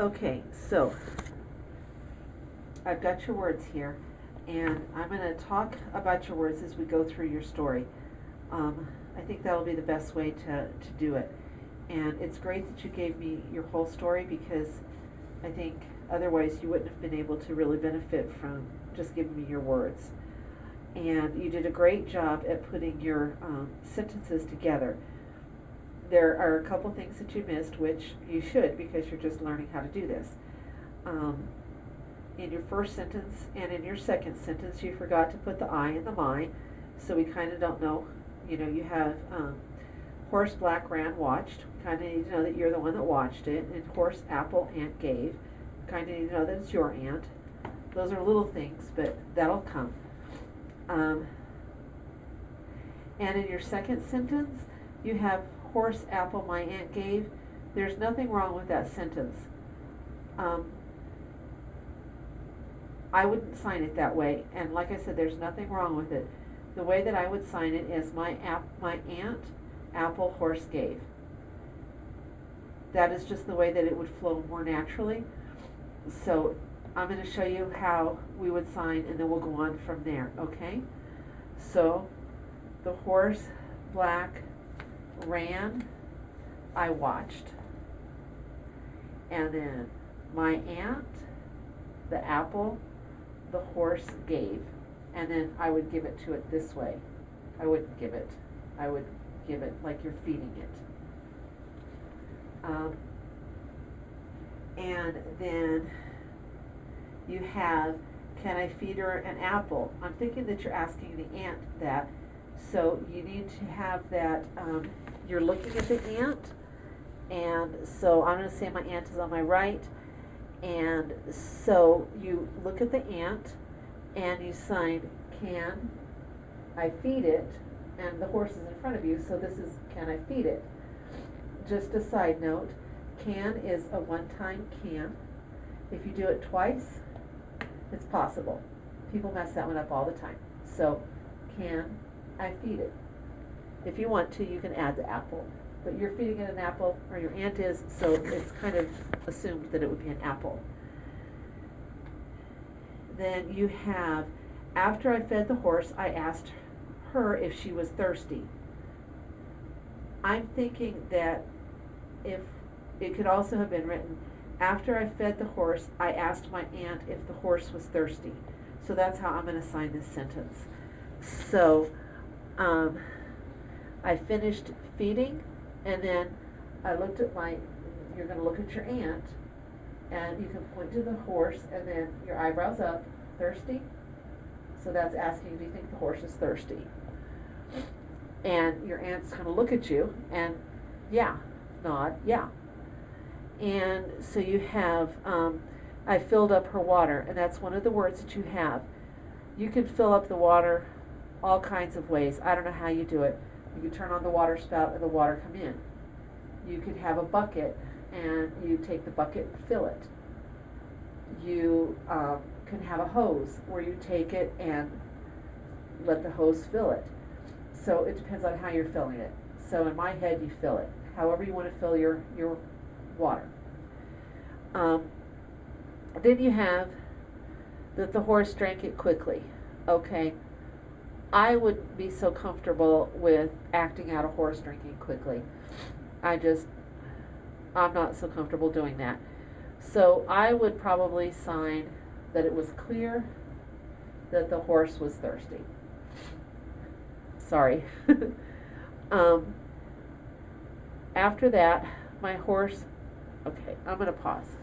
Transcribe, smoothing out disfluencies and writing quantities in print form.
Okay, so I've got your words here, and I'm going to talk about your words as we go through your story. I think that'll be the best way to do it. And it's great that you gave me your whole story, because I think otherwise you wouldn't have been able to really benefit from just giving me your words. And you did a great job at putting your sentences together. There are a couple things that you missed, which you should, because you're just learning how to do this. In your first sentence and in your second sentence, you forgot to put the I in the my, so we kind of don't know. You have horse black ran watched. We kind of need to know that you're the one that watched it. And horse apple aunt gave. Kind of need to know that it's your aunt. Those are little things, but that'll come. And in your second sentence, you have horse apple my aunt gave. There's nothing wrong with that sentence. I wouldn't sign it that way, and like I said, there's nothing wrong with it. The way that I would sign it is my aunt apple horse gave. That is just the way that it would flow more naturally. So I'm going to show you how we would sign, and then we'll go on from there, okay? So the horse black ran, I watched. And then my aunt, the apple, the horse gave. And then I would give it to it this way. I wouldn't give it. I would give it like you're feeding it. And then you have, can I feed her an apple? I'm thinking that you're asking the aunt that. So you need to have that, you're looking at the aunt. And so I'm going to say my aunt is on my right. And so you look at the aunt and you sign, can I feed it? And the horse is in front of you, so this is, can I feed it? Just a side note, can is a one-time can. If you do it twice, it's possible. People mess that one up all the time. So, can I feed it? If you want to, you can add the apple. But you're feeding it an apple, or your aunt is, so it's kind of assumed that it would be an apple. Then you have, after I fed the horse, I asked her if she was thirsty. I'm thinking that if it could also have been written, after I fed the horse, I asked my aunt if the horse was thirsty. So that's how I'm going to sign this sentence. So I finished feeding, and then I looked at you're going to look at your aunt, and you can point to the horse, and then your eyebrows up, thirsty. So that's asking, do you think the horse is thirsty? And your aunt's going to look at you, and yeah, nod, yeah. And so you have, I filled up her water, and that's one of the words that you have. You can fill up the water all kinds of ways. I don't know how you do it. You could turn on the water spout and the water come in. You could have a bucket, and you take the bucket and fill it. You can have a hose where you take it and let the hose fill it. So it depends on how you're filling it. So in my head, you fill it however you want to fill your water. Then you have that the horse drank it quickly. Okay, I wouldn't be so comfortable with acting out a horse drinking quickly. I'm not so comfortable doing that. So I would probably sign that it was clear that the horse was thirsty. Sorry. After that, my horse, okay, I'm going to pause.